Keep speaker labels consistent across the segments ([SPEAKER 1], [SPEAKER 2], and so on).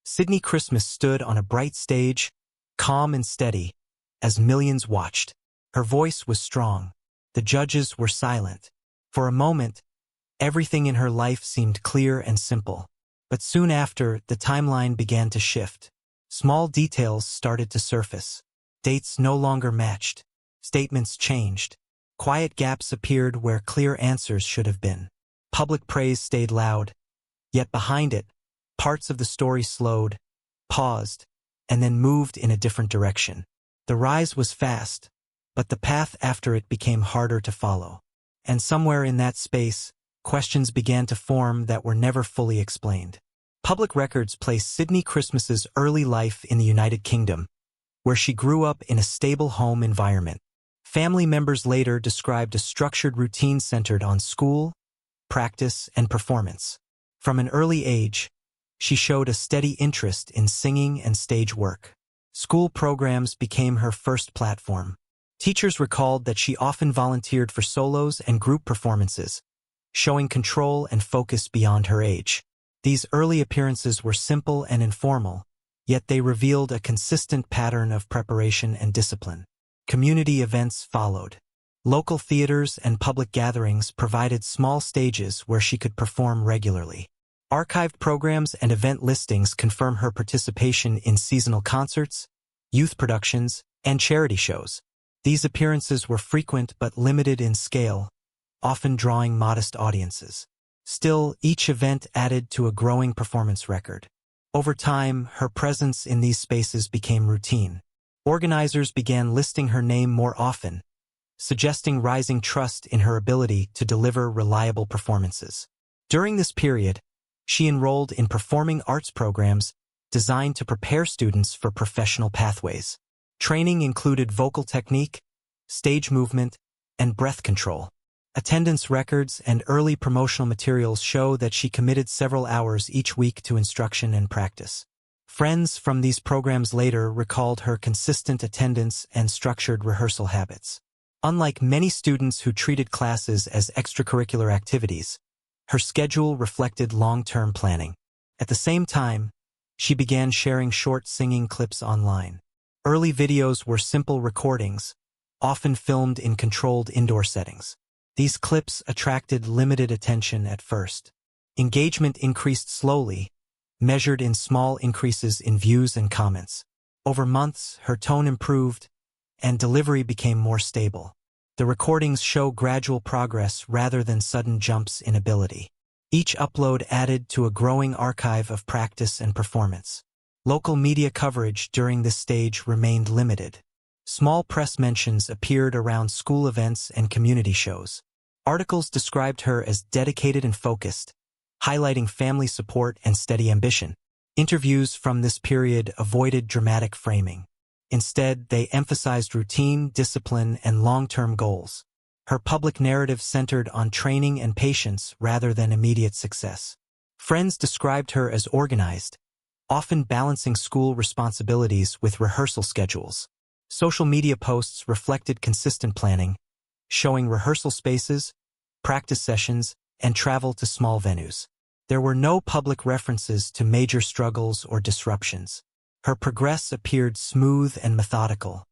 [SPEAKER 1] Sydnie Christmas stood on a bright stage, calm and steady, as millions watched. Her voice was strong. The judges were silent. For a moment, everything in her life seemed clear and simple. But soon after, the timeline began to shift. Small details started to surface. Dates no longer matched. Statements changed. Quiet gaps appeared where clear answers should have been. Public praise stayed loud. Yet behind it, parts of the story slowed, paused, and then moved in a different direction. The rise was fast, but the path after it became harder to follow. And somewhere in that space, questions began to form that were never fully explained. Public records place Sydnie Christmas's early life in the United Kingdom, where she grew up in a stable home environment. Family members later described a structured routine centered on school, practice, and performance. From an early age, she showed a steady interest in singing and stage work. School programs became her first platform. Teachers recalled that she often volunteered for solos and group performances, showing control and focus beyond her age. These early appearances were simple and informal, yet they revealed a consistent pattern of preparation and discipline. Community events followed. Local theaters and public gatherings provided small stages where she could perform regularly. Archived programs and event listings confirm her participation in seasonal concerts, youth productions, and charity shows. These appearances were frequent but limited in scale, often drawing modest audiences. Still, each event added to a growing performance record. Over time, her presence in these spaces became routine. Organizers began listing her name more often, suggesting rising trust in her ability to deliver reliable performances. During this period, she enrolled in performing arts programs designed to prepare students for professional pathways. Training included vocal technique, stage movement, and breath control. Attendance records and early promotional materials show that she committed several hours each week to instruction and practice. Friends from these programs later recalled her consistent attendance and structured rehearsal habits. Unlike many students who treated classes as extracurricular activities, her schedule reflected long-term planning. At the same time, she began sharing short singing clips online. Early videos were simple recordings, often filmed in controlled indoor settings. These clips attracted limited attention at first. Engagement increased slowly, measured in small increases in views and comments. Over months, her tone improved, and delivery became more stable. The recordings show gradual progress rather than sudden jumps in ability. Each upload added to a growing archive of practice and performance. Local media coverage during this stage remained limited. Small press mentions appeared around school events and community shows. Articles described her as dedicated and focused, highlighting family support and steady ambition. Interviews from this period avoided dramatic framing. Instead, they emphasized routine, discipline, and long-term goals. Her public narrative centered on training and patience rather than immediate success. Friends described her as organized, often balancing school responsibilities with rehearsal schedules. Social media posts reflected consistent planning, showing rehearsal spaces, practice sessions, and travel to small venues. There were no public references to major struggles or disruptions. Her progress appeared smooth and methodical.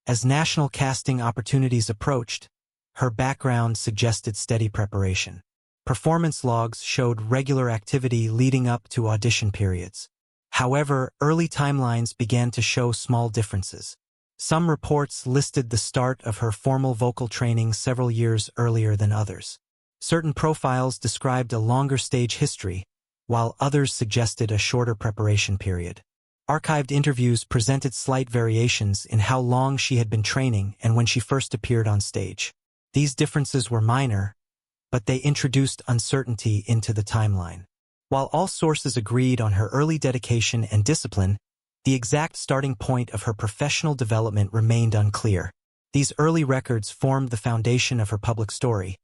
[SPEAKER 1] As national casting opportunities approached, her background suggested steady preparation. Performance logs showed regular activity leading up to audition periods. However, early timelines began to show small differences. Some reports listed the start of her formal vocal training several years earlier than others. Certain profiles described a longer stage history, while others suggested a shorter preparation period. Archived interviews presented slight variations in how long she had been training and when she first appeared on stage. These differences were minor, but they introduced uncertainty into the timeline. While all sources agreed on her early dedication and discipline, the exact starting point of her professional development remained unclear. These early records formed the foundation of her public story,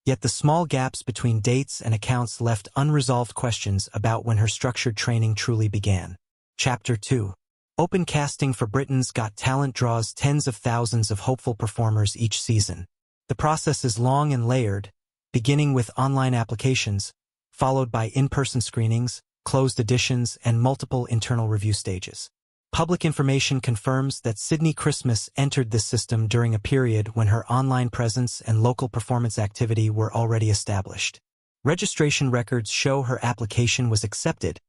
[SPEAKER 1] yet the small gaps between dates and accounts left unresolved questions about when her structured training truly began. Chapter 2. Open casting for Britain's Got Talent draws tens of thousands of hopeful performers each season. The process is long and layered, beginning with online applications, followed by in-person screenings, closed editions, and multiple internal review stages. Public information confirms that Sydnie Christmas entered this system during a period when her online presence and local performance activity were already established. Registration records show her application was accepted,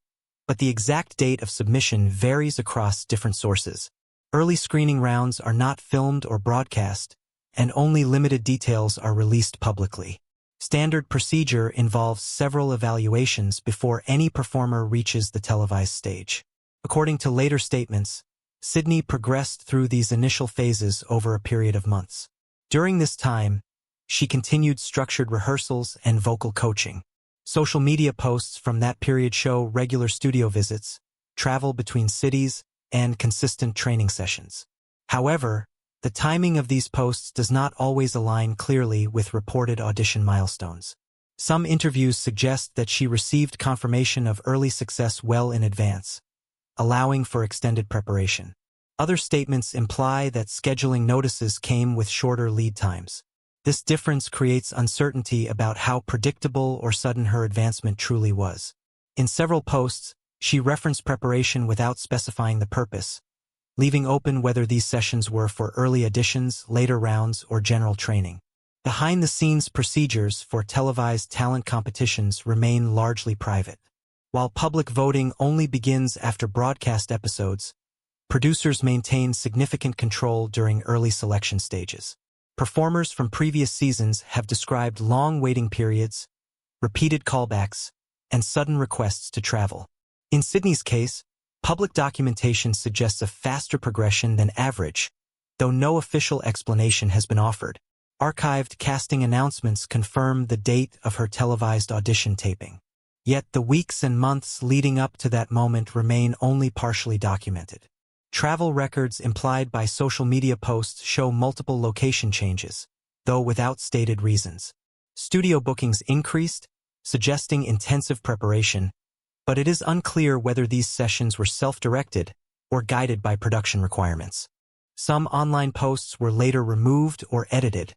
[SPEAKER 1] but the exact date of submission varies across different sources. Early screening rounds are not filmed or broadcast, and only limited details are released publicly. Standard procedure involves several evaluations before any performer reaches the televised stage. According to later statements, Sydnie progressed through these initial phases over a period of months. During this time, she continued structured rehearsals and vocal coaching. Social media posts from that period show regular studio visits, travel between cities, and consistent training sessions. However, the timing of these posts does not always align clearly with reported audition milestones. Some interviews suggest that she received confirmation of early success well in advance, allowing for extended preparation. Other statements imply that scheduling notices came with shorter lead times. This difference creates uncertainty about how predictable or sudden her advancement truly was. In several posts, she referenced preparation without specifying the purpose, leaving open whether these sessions were for early auditions, later rounds, or general training. Behind-the-scenes procedures for televised talent competitions remain largely private. While public voting only begins after broadcast episodes, producers maintain significant control during early selection stages. Performers from previous seasons have described long waiting periods, repeated callbacks, and sudden requests to travel. In Sydnie's case, public documentation suggests a faster progression than average, though no official explanation has been offered. Archived casting announcements confirm the date of her televised audition taping. Yet the weeks and months leading up to that moment remain only partially documented. Travel records implied by social media posts show multiple location changes, though without stated reasons. Studio bookings increased, suggesting intensive preparation, but it is unclear whether these sessions were self-directed or guided by production requirements. Some online posts were later removed or edited,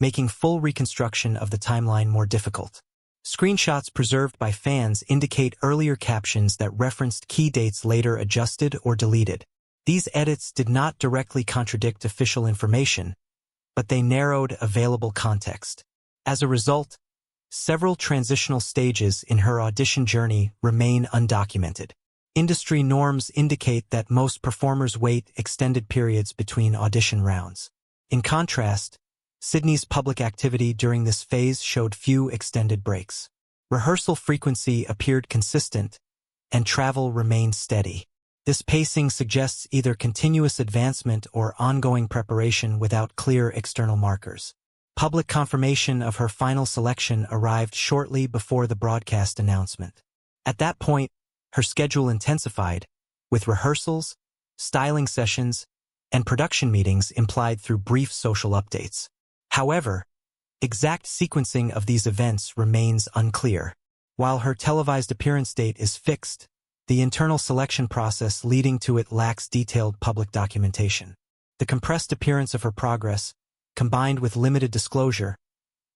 [SPEAKER 1] making full reconstruction of the timeline more difficult. Screenshots preserved by fans indicate earlier captions that referenced key dates later adjusted or deleted. These edits did not directly contradict official information, but they narrowed available context. As a result, several transitional stages in her audition journey remain undocumented. Industry norms indicate that most performers wait extended periods between audition rounds. In contrast, Sydnie's public activity during this phase showed few extended breaks. Rehearsal frequency appeared consistent, and travel remained steady. This pacing suggests either continuous advancement or ongoing preparation without clear external markers. Public confirmation of her final selection arrived shortly before the broadcast announcement. At that point, her schedule intensified, with rehearsals, styling sessions, and production meetings implied through brief social updates. However, exact sequencing of these events remains unclear. While her televised appearance date is fixed, the internal selection process leading to it lacks detailed public documentation. The compressed appearance of her progress, combined with limited disclosure,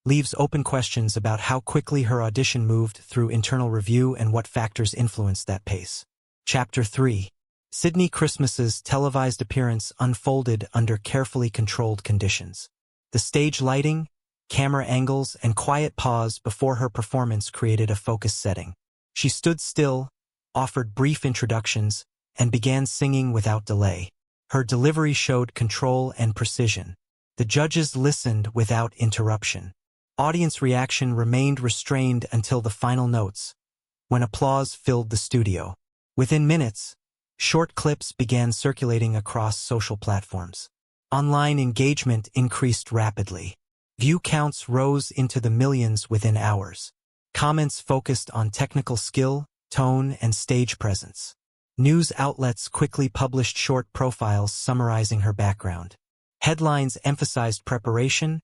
[SPEAKER 1] leaves open questions about how quickly her audition moved through internal review and what factors influenced that pace. Chapter 3. Sydnie Christmas's televised appearance unfolded under carefully controlled conditions. The stage lighting, camera angles, and quiet pause before her performance created a focused setting. She stood still, offered brief introductions, and began singing without delay. Her delivery showed control and precision. The judges listened without interruption. Audience reaction remained restrained until the final notes, when applause filled the studio. Within minutes, short clips began circulating across social platforms. Online engagement increased rapidly. View counts rose into the millions within hours. Comments focused on technical skill, tone, and stage presence. News outlets quickly published short profiles summarizing her background. Headlines emphasized preparation,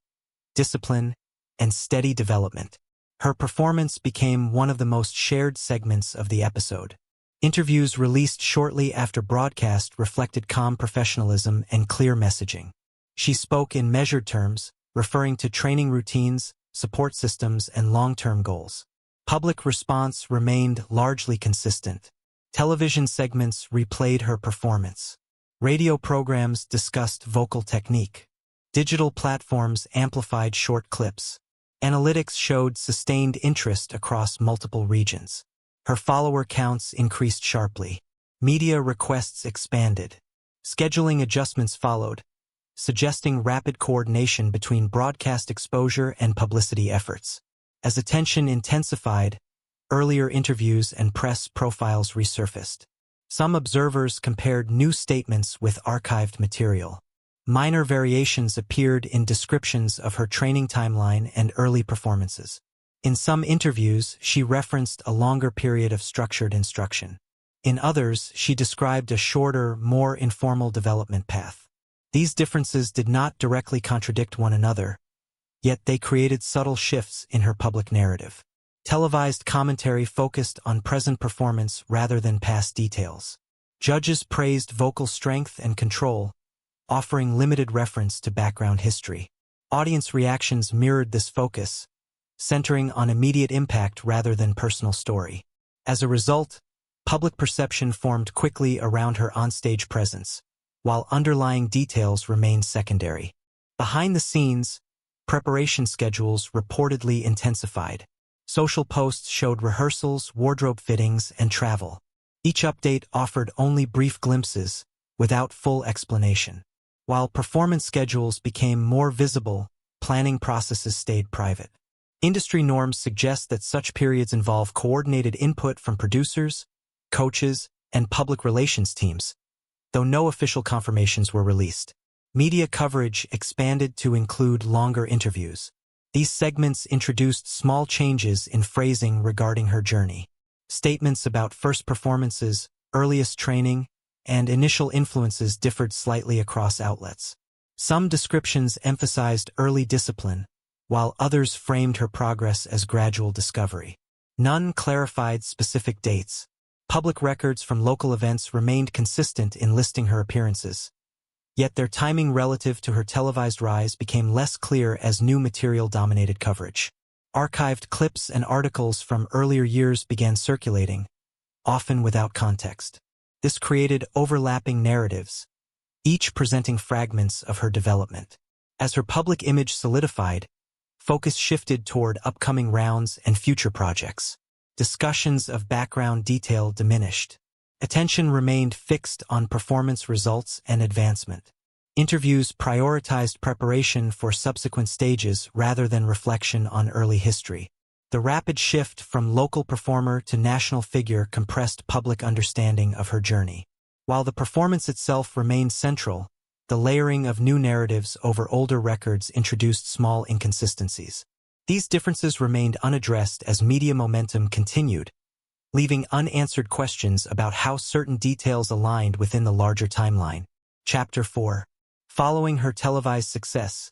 [SPEAKER 1] discipline, and steady development. Her performance became one of the most shared segments of the episode. Interviews released shortly after broadcast reflected calm professionalism and clear messaging. She spoke in measured terms, referring to training routines, support systems, and long-term goals. Public response remained largely consistent. Television segments replayed her performance. Radio programs discussed vocal technique. Digital platforms amplified short clips. Analytics showed sustained interest across multiple regions. Her follower counts increased sharply. Media requests expanded. Scheduling adjustments followed, suggesting rapid coordination between broadcast exposure and publicity efforts. As attention intensified, earlier interviews and press profiles resurfaced. Some observers compared new statements with archived material. Minor variations appeared in descriptions of her training timeline and early performances. In some interviews, she referenced a longer period of structured instruction. In others, she described a shorter, more informal development path. These differences did not directly contradict one another, yet they created subtle shifts in her public narrative. Televised commentary focused on present performance rather than past details. Judges praised vocal strength and control, offering limited reference to background history. Audience reactions mirrored this focus, centering on immediate impact rather than personal story. As a result, public perception formed quickly around her onstage presence, while underlying details remained secondary. Behind the scenes, preparation schedules reportedly intensified. Social posts showed rehearsals, wardrobe fittings, and travel. Each update offered only brief glimpses, without full explanation. While performance schedules became more visible, planning processes stayed private. Industry norms suggest that such periods involve coordinated input from producers, coaches, and public relations teams, though no official confirmations were released. Media coverage expanded to include longer interviews. These segments introduced small changes in phrasing regarding her journey. Statements about first performances, earliest training, and initial influences differed slightly across outlets. Some descriptions emphasized early discipline, while others framed her progress as gradual discovery. None clarified specific dates. Public records from local events remained consistent in listing her appearances. Yet their timing relative to her televised rise became less clear as new material dominated coverage. Archived clips and articles from earlier years began circulating, often without context. This created overlapping narratives, each presenting fragments of her development. As her public image solidified, focus shifted toward upcoming rounds and future projects. Discussions of background detail diminished. Attention remained fixed on performance results and advancement. Interviews prioritized preparation for subsequent stages rather than reflection on early history. The rapid shift from local performer to national figure compressed public understanding of her journey. While the performance itself remained central, the layering of new narratives over older records introduced small inconsistencies. These differences remained unaddressed as media momentum continued, leaving unanswered questions about how certain details aligned within the larger timeline. Chapter 4. Following her televised success,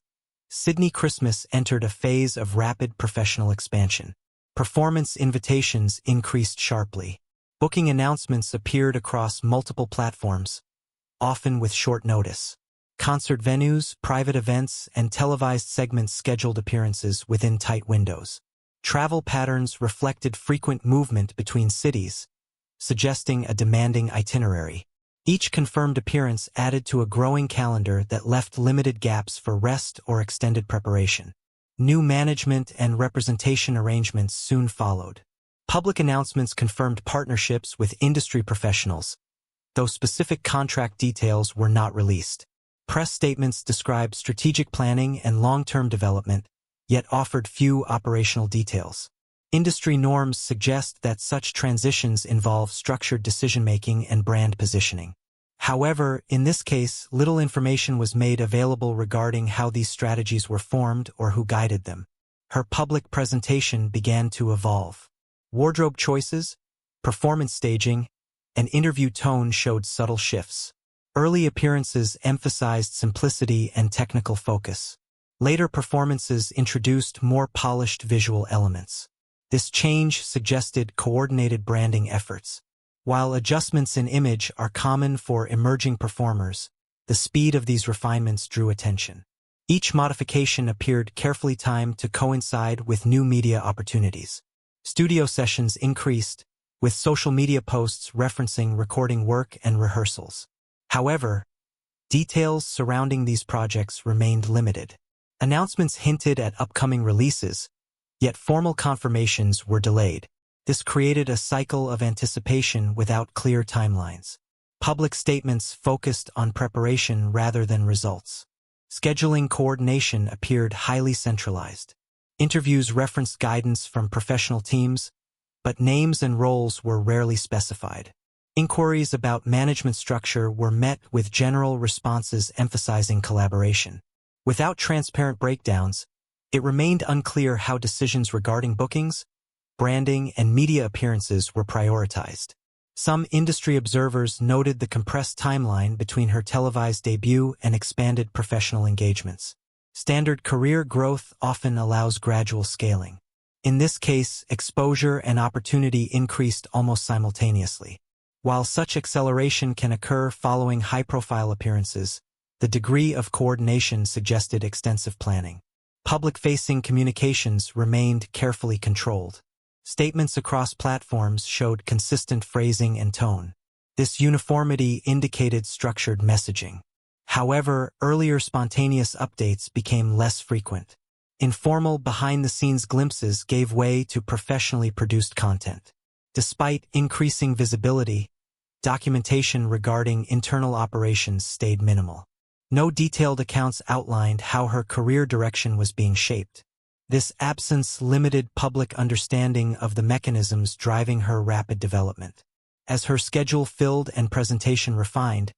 [SPEAKER 1] Sydnie Christmas entered a phase of rapid professional expansion. Performance invitations increased sharply. Booking announcements appeared across multiple platforms, often with short notice. Concert venues, private events, and televised segments scheduled appearances within tight windows. Travel patterns reflected frequent movement between cities, suggesting a demanding itinerary. Each confirmed appearance added to a growing calendar that left limited gaps for rest or extended preparation. New management and representation arrangements soon followed. Public announcements confirmed partnerships with industry professionals, though specific contract details were not released. Press statements described strategic planning and long-term development, yet offered few operational details. Industry norms suggest that such transitions involve structured decision-making and brand positioning. However, in this case, little information was made available regarding how these strategies were formed or who guided them. Her public presentation began to evolve. Wardrobe choices, performance staging, and interview tone showed subtle shifts. Early appearances emphasized simplicity and technical focus. Later performances introduced more polished visual elements. This change suggested coordinated branding efforts. While adjustments in image are common for emerging performers, the speed of these refinements drew attention. Each modification appeared carefully timed to coincide with new media opportunities. Studio sessions increased, with social media posts referencing recording work and rehearsals. However, details surrounding these projects remained limited. Announcements hinted at upcoming releases, yet formal confirmations were delayed. This created a cycle of anticipation without clear timelines. Public statements focused on preparation rather than results. Scheduling coordination appeared highly centralized. Interviews referenced guidance from professional teams, but names and roles were rarely specified. Inquiries about management structure were met with general responses emphasizing collaboration. Without transparent breakdowns, it remained unclear how decisions regarding bookings, branding, and media appearances were prioritized. Some industry observers noted the compressed timeline between her televised debut and expanded professional engagements. Standard career growth often allows gradual scaling. In this case, exposure and opportunity increased almost simultaneously. While such acceleration can occur following high-profile appearances, the degree of coordination suggested extensive planning. Public-facing communications remained carefully controlled. Statements across platforms showed consistent phrasing and tone. This uniformity indicated structured messaging. However, earlier spontaneous updates became less frequent. Informal behind-the-scenes glimpses gave way to professionally produced content. Despite increasing visibility, documentation regarding internal operations stayed minimal. No detailed accounts outlined how her career direction was being shaped. This absence limited public understanding of the mechanisms driving her rapid development. As her schedule filled and presentation refined,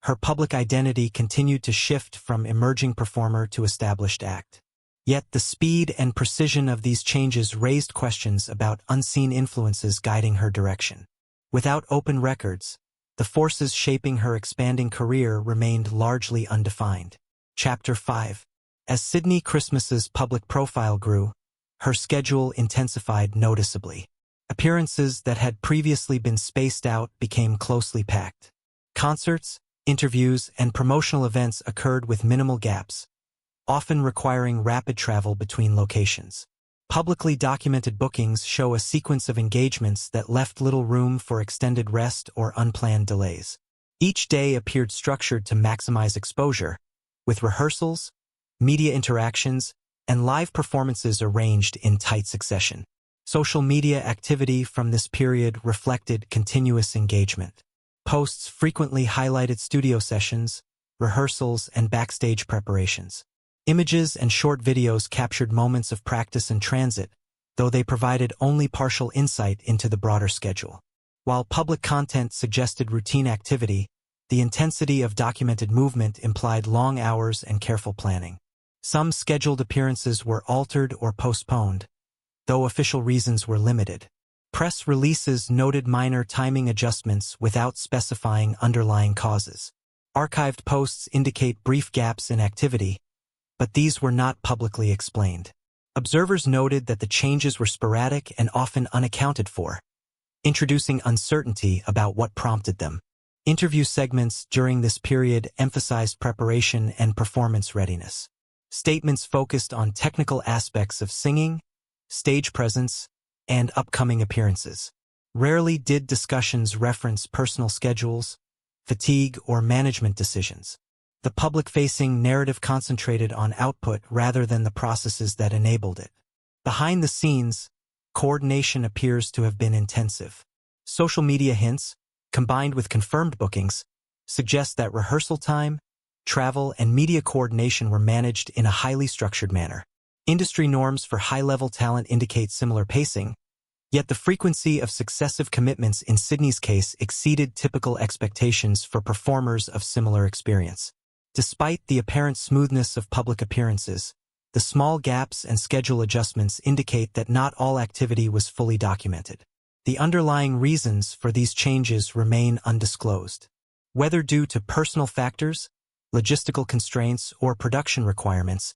[SPEAKER 1] her public identity continued to shift from emerging performer to established act. Yet the speed and precision of these changes raised questions about unseen influences guiding her direction. Without open records, the forces shaping her expanding career remained largely undefined. Chapter 5. As Sydnie Christmas's public profile grew, her schedule intensified noticeably. Appearances that had previously been spaced out became closely packed. Concerts, interviews, and promotional events occurred with minimal gaps, often requiring rapid travel between locations. Publicly documented bookings show a sequence of engagements that left little room for extended rest or unplanned delays. Each day appeared structured to maximize exposure, with rehearsals, media interactions, and live performances arranged in tight succession. Social media activity from this period reflected continuous engagement. Posts frequently highlighted studio sessions, rehearsals, and backstage preparations. Images and short videos captured moments of practice and transit, though they provided only partial insight into the broader schedule. While public content suggested routine activity, the intensity of documented movement implied long hours and careful planning. Some scheduled appearances were altered or postponed, though official reasons were limited. Press releases noted minor timing adjustments without specifying underlying causes. Archived posts indicate brief gaps in activity, but these were not publicly explained. Observers noted that the changes were sporadic and often unaccounted for, introducing uncertainty about what prompted them. Interview segments during this period emphasized preparation and performance readiness. Statements focused on technical aspects of singing, stage presence, and upcoming appearances. Rarely did discussions reference personal schedules, fatigue, or management decisions. The public-facing narrative concentrated on output rather than the processes that enabled it. Behind the scenes, coordination appears to have been intensive. Social media hints, combined with confirmed bookings, suggest that rehearsal time, travel, and media coordination were managed in a highly structured manner. Industry norms for high-level talent indicate similar pacing, yet the frequency of successive commitments in Sydnie's case exceeded typical expectations for performers of similar experience. Despite the apparent smoothness of public appearances, the small gaps and schedule adjustments indicate that not all activity was fully documented. The underlying reasons for these changes remain undisclosed. Whether due to personal factors, logistical constraints, or production requirements,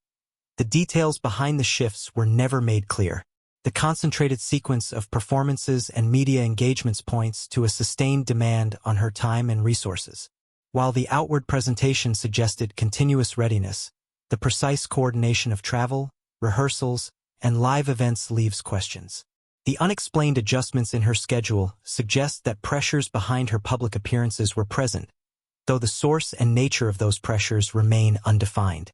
[SPEAKER 1] the details behind the shifts were never made clear. The concentrated sequence of performances and media engagements points to a sustained demand on her time and resources. While the outward presentation suggested continuous readiness, the precise coordination of travel, rehearsals, and live events leaves questions. The unexplained adjustments in her schedule suggest that pressures behind her public appearances were present, though the source and nature of those pressures remain undefined.